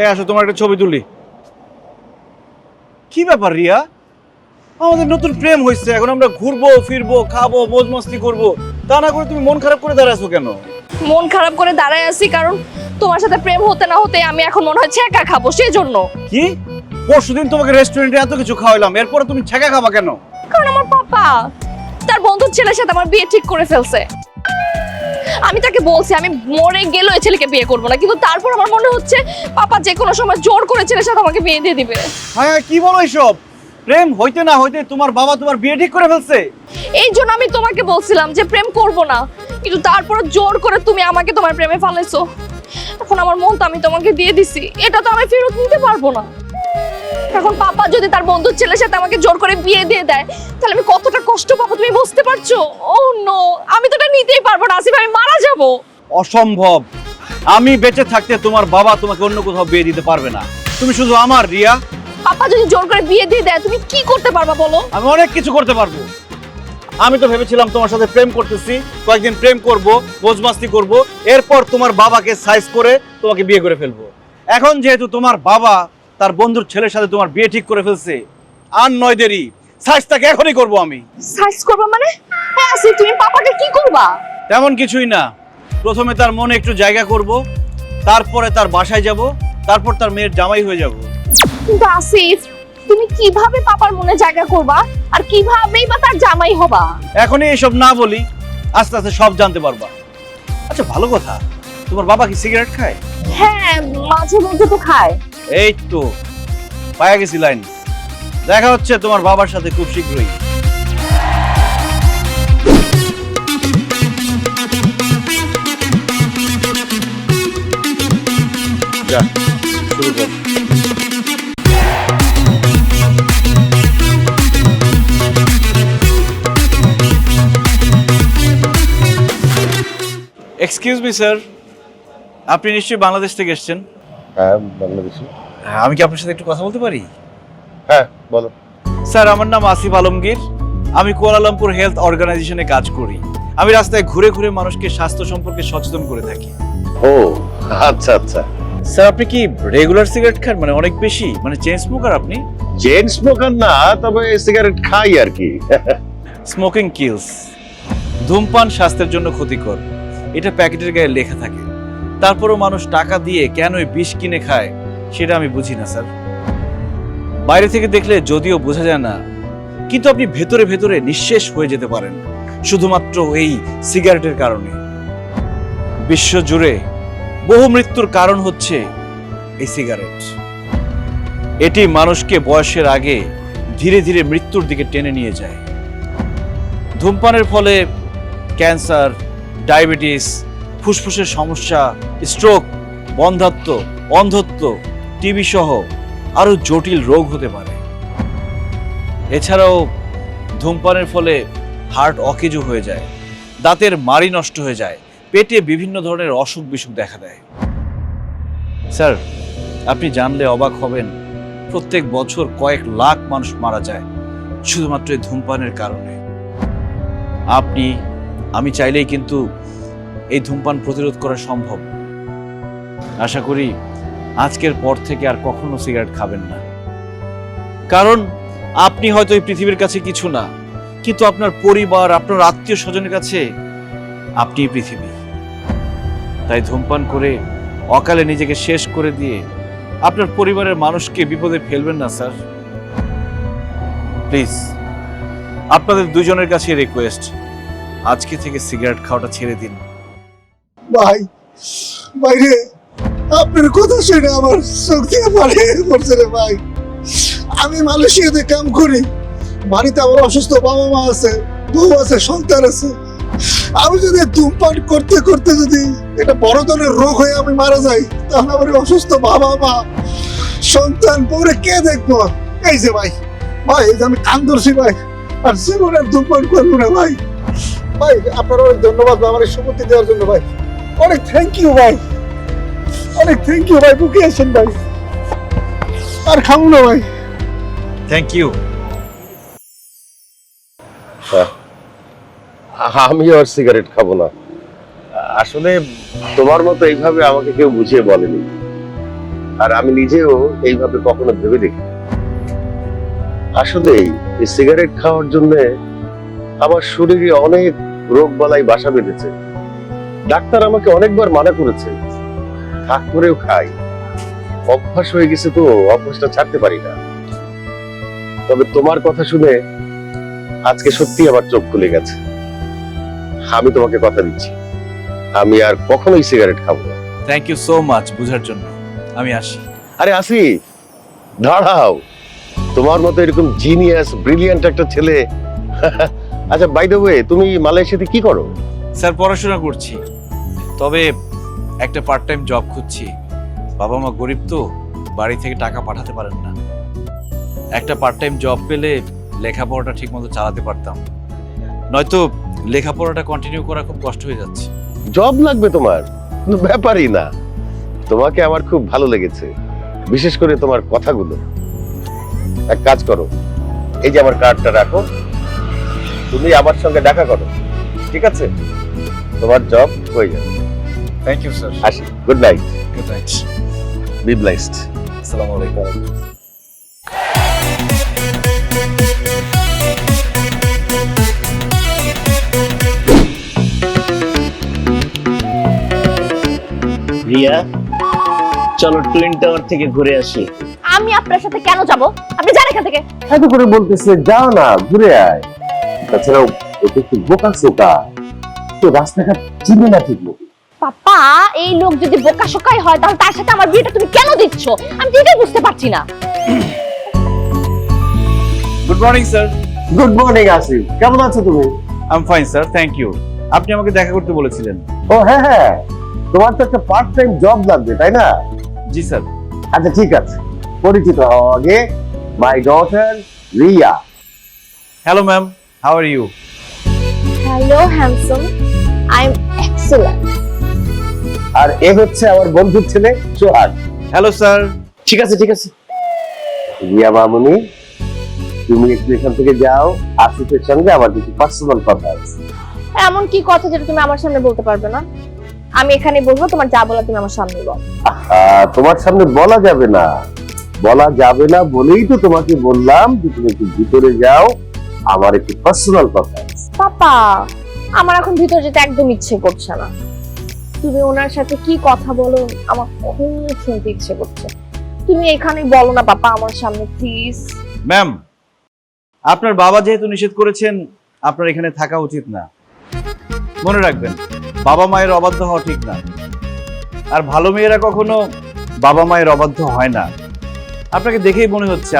এই আসো, তোমার একটা ছবি তুলি। কি ব্যাপার রিয়া, আমাদের নতুন প্রেম হয়েছে, এখন আমরা ঘুরবো ফিরবো খাবো মौज মস্তি করবো, তা না করে তুমি মন খারাপ করে দাঁড়াইছো কেন? মন খারাপ করে দাঁড়ায় আছি কারণ তোমার সাথে প্রেম হতে না হতে আমি এখন মনে হয় ছ্যাঁকা খাবো, সেই জন্য। কি পরশুদিন তোমাকে রেস্টুরেন্টে এত কিছু খাওয়াইলাম, এরপরে তুমি ছ্যাঁকা খাবা কেন? কারণ আমার পাপা তার বন্ধুর ছেলের সাথে আমার বিয়ে ঠিক করে ফেলছে। আমি তাকে বলছি আমি মরে গেলেও এই ছেলেকে বিয়ে করবো না, কিন্তু তারপর আমার মনে হচ্ছে পাপা যে কোনো সময় জোর করে ছেলের সাথে আমাকে বিয়ে দিয়ে দিবে। হ্যাঁ কি বলো এইসব? প্রেম হইতে না হইতে তোমার বাবা তোমার বিয়ে ঠিক করে ফেলছে? এই জন্য আমি তোমাকে বলছিলাম যে প্রেম করব না, কিন্তু তারপর জোর করে তুমি আমাকে তোমার প্রেমে ফালাইছো। এখন আমার মন তো আমি তোমাকে দিয়ে দিছি, এটা তো আমি ফেরত নিতে পারবো না। এখন পাপা যদি তার বন্ধুর ছেলের সাথে আমাকে জোর করে বিয়ে দিয়ে দেয়, তাহলে আমি কতটা কষ্ট পাবো তুমি বুঝতে পারছো? ওহ নো, আমি তো এটা নিতেই পারবো না আসিফ, আমি মারা যাব। অসম্ভব, আমি বেঁচে থাকতে তোমার বাবা তোমাকে অন্য কোথাও বিয়ে দিতে পারবে না, তুমি শুধু আমার রিয়া। পাপা যদি জোর করে বিয়ে দিয়ে দেয় তুমি কি করতে পারবা বলো? আমি অনেক কিছু করতে পারবো। আমি তো ভেবেছিলাম তোমার সাথে প্রেম করতেছি, কয়েকদিন প্রেম করব মौज মাস্তি করব, এরপর তোমার বাবাকে সাইজ করে তোমাকে বিয়ে করে ফেলবো। এখন যেহেতু তোমার বাবা তার বন্ধুর ছেলের সাথে তোমার বিয়ে ঠিক করে ফেলছে, আর নয় দেরি, সাইজটাকে এখনই করব আমি। সাইজ করবা মানে? হ্যাঁ আসিফ, তুমি পাপাকে কি করবা? তেমন কিছুই না, প্রথমে তার মনে একটু জায়গা করব, তারপরে তার বাসায় যাব, তারপর তার মেয়ের জামাই হয়ে যাব। কিন্তু আসিফ, তুমি কিভাবে পাপার মনে জায়গা করবা আর কিভাবেই বা তার জামাই হবা? এখনই এসব না বলি, আস্তে আস্তে সব জানতে পারবা। আচ্ছা ভালো কথা, তোমার বাবা কি সিগারেট খায়? হ্যাঁ, মাঝে মধ্যে তো খায়। এই তো পায়া গেছি লাইন। দেখা হচ্ছে তোমার বাবার সাথে খুব শীঘ্রই। যা শুরু কর। এক্সকিউজ মি স্যার, আপনি নিশ্চয়ই বাংলাদেশ থেকে এসেছেন? হ্যাঁ, বাংলাদেশি। হ্যাঁ, আমি কি আপনার সাথে একটু কথা বলতে পারি? হ্যাঁ, বলো। স্যার আমার নাম আসিফ আলমগীর, আমি কুয়ালালামপুর হেলথ অর্গানাইজেশনে কাজ করি। আমি রাস্তায় ঘুরে ঘুরে মানুষকে স্বাস্থ্য সম্পর্কে সচেতন করে থাকি। ও আচ্ছা আচ্ছা। স্যার আপনি কি রেগুলার সিগারেট খান, মানে অনেক বেশি, মানে চেইন স্মোকার আপনি? চেইন স্মোকার না, তবে সিগারেট খাই আর কি। স্মোকিং কিলস, ধূমপান স্বাস্থ্যের জন্য ক্ষতিকর, এটা প্যাকেটের গায়ে লেখা থাকে, তারপরও মানুষ টাকা দিয়ে কেন এই বিষ কিনে খায় সেটা আমি বুঝি না স্যার। বাইরে থেকে দেখলে যদিও বোঝা যায় না, কিন্তু আপনি ভেতরে ভেতরে নিঃশেষ হয়ে যেতে পারেন শুধুমাত্র এই সিগারেটের কারণে। বিশ্ব জুড়ে বহু মৃত্যুর কারণ হচ্ছে এই সিগারেট। এটি মানুষকে বয়সের আগে ধীরে ধীরে মৃত্যুর দিকে টেনে নিয়ে যায়। ধূমপানের ফলে ক্যান্সার, ডায়াবেটিস, ফুসফুসের সমস্যা, স্ট্রোক, বন্ধ্যাত্ব, অন্ধত্ব, টিবি সহ আরো জটিল রোগ হতে পারে। এছাড়াও ধূমপানের ফলে হার্ট অকেজো হয়ে যায়, দাঁতের মাড়ি নষ্ট হয়ে যায়, পেটে বিভিন্ন ধরনের অসুখ বিসুখ দেখা দেয়। স্যার আপনি জানলে অবাক হবেন, প্রত্যেক বছর কয়েক লাখ মানুষ মারা যায় শুধুমাত্র এই ধূমপানের কারণে। আপনি আমি চাইলেই কিন্তু এই ধূমপান প্রতিরোধ করা সম্ভব। আশা করি আজকের পর থেকে আর কখনো সিগারেট খাবেন না, কারণ আপনি হয়তো এই পৃথিবীর কাছে কিছু না, কিন্তু আপনার পরিবার, আপনার আত্মীয় স্বজনের কাছে আপনিই পৃথিবী। তাই ধূমপান করে অকালে নিজেকে শেষ করে দিয়ে আপনার পরিবারের মানুষকে বিপদে ফেলবেন না স্যার। প্লিজ আপনাদের দুজনের কাছে রিকোয়েস্ট, আজকে থেকে সিগারেট খাওয়াটা ছেড়ে দিন। ভাই বাইরে আপনার কথা শুনে আমার চোখ দিয়ে পানি পড়ছে রে ভাই। আমি মালয়েশিয়াতে কাম করি, বাড়িতে আমার অসুস্থ বাবা মা আছে, বউ আছে, সন্তান আছে। আমি যদি ধূমপান করতে করতে যদি এটা বড় ধরনের রোগ হয়ে আমি মারা যাই, তাহলে আমার অসুস্থ বাবা মা, সন্তান, বউরে কে দেখবো? এই যে ভাই, ভাই এই যে আমি কান ধরছি ভাই, আর জীবনের ধূমপান করবো না ভাই। ভাই আপনার অনেক ধন্যবাদ ভাই আমার এই সম্পত্তি দেওয়ার জন্য ভাই, অনেক থ্যাংক ইউ ভাই, অনেক থ্যাংক ইউ ভাই, বুকে আসেন ভাই, আর খাবো না ভাই। Thank you. আমি আর সিগারেট খাবো না। আসলে তোমার মতো এইভাবে আমাকে কেউ বুঝিয়ে বলেনি। আর আমি নিজেও এইভাবে কখনো ভেবে দেখি। আসলেই এই সিগারেট খাওয়ার জন্য আমার শরীরে অনেক রোগ বালাই বাসা বেঁধেছে। ডাক্তার আমাকে অনেকবার মানা করেছে, থাক করেও খাই। অভ্যাস হয়ে গেছে তো অভ্যাসটা ছাড়তে পারি না। তবে তোমার কথা শুনে আজকে সত্যি আমার চোখ খুলে গেছে। আমি তোমাকে কথা দিচ্ছি, আমি আর কখনোই সিগারেট খাবো না। থ্যাংক ইউ সো মাচ বুঝার জন্য। আমি আসি। আরে আসি, দাঁড়াও। তোমার মতো এরকম জিনিয়াস ব্রিলিয়ান্ট একটা ছেলে। আচ্ছা, বাই দ্য ওয়ে, তুমি মালয়েশিয়াতে কি করো? স্যার পড়াশোনা করছি, তবে একটা পার্ট টাইম জব খুঁজছি। বাবা মা গরিব তো, বাড়ি থেকে টাকা পাঠাতে পারেন না। একটা পার্ট টাইম জব পেলে লেখাপড়াটা ঠিক মতো চালাতে পারতাম, নয়তো লেখাপড়াটা কন্টিনিউ করা খুব কষ্ট হয়ে যাচ্ছে। জব লাগবে তোমার? কোনো ব্যাপারই না। তোমাকে আমার খুব ভালো লেগেছে, বিশেষ করে তোমার কথাগুলো। এক কাজ করো, এই যে আমার কার্ডটা রাখো, তুমি আমার সঙ্গে দেখা করো, ঠিক আছে? তোমার জব হয়ে যাবে। Thank you sir. আসি, good night, good night. Be blessed. আসসালামু আলাইকুম। রিয়া, চলো টুইন টাওয়ার থেকে ঘুরে আসি। আমি আপনার সাথে কেন যাব? আপনি যান এখান থেকে। এত করে বলতেছে, যাও না, ঘুরে আয়। তাছাড়াও ওকে একটু বোকা শোকা, তো রাস্তাঘাট চিনে না ঠিক মতো। পাপা, এই লোক যদি বোকা শোকাই হয় তাহলে তার সাথে আমার বিয়েটা তুমি কেন দিচ্ছ? আমি ঠিকই বুঝতে পারছি না। Good morning sir. Good morning Asif, কেমন আছো তুমি? I am fine sir, thank you. আপনি আমাকে দেখা করতে বলেছিলেন। ও হ্যাঁ হ্যাঁ, তোমার তো একটা পার্ট টাইম জব লাগবে, তাই না? জি স্যার। আচ্ছা ঠিক আছে, পরিচিত হও আগে। My daughter Riya. Hello ma'am, how are you? Hello handsome, I am excellent. আর এ হচ্ছে আমার বন্ধুর ছেলে সোহাগ। Hello sir. ঠিক আছে ঠিক আছে। রিয়া মামুনি, তুমি একটু এখান থেকে যাও, আসিফের সঙ্গে আমার কিছু পার্সোনাল কথা আছে। এমন কি কথা যেটা তুমি আমার সামনে বলতে পারবে না? আমি এখানে বলবো, তোমার যা বলা তুমি আমার সামনে বল। তোমার সামনে বলা যাবে না, বলা যাবে না বলেই তো তোমাকে বললাম যে তুমি একটু ভিতরে যাও, আমার একটু পার্সোনাল কথা আছে। পাপা, আমার এখন ভিতর যেতে একদম ইচ্ছে করছে না। তুমি ওনার সাথে কি কথা বলো আমার খুব শুনতে ইচ্ছে করছে। তুমি এখানে বলো না পাপা আমার সামনে, প্লিজ। ম্যাম, আপনার বাবা যেহেতু নিষেধ করেছেন, আপনার এখানে থাকা উচিত না। মনে রাখবেন, বাবা মায়ের অবাধ্য হওয়া ঠিক না, আর ভালো মেয়েরা কখনো বাবা মায়ের অবাধ্য হয় না। আপনাকে দেখেই মনে হচ্ছে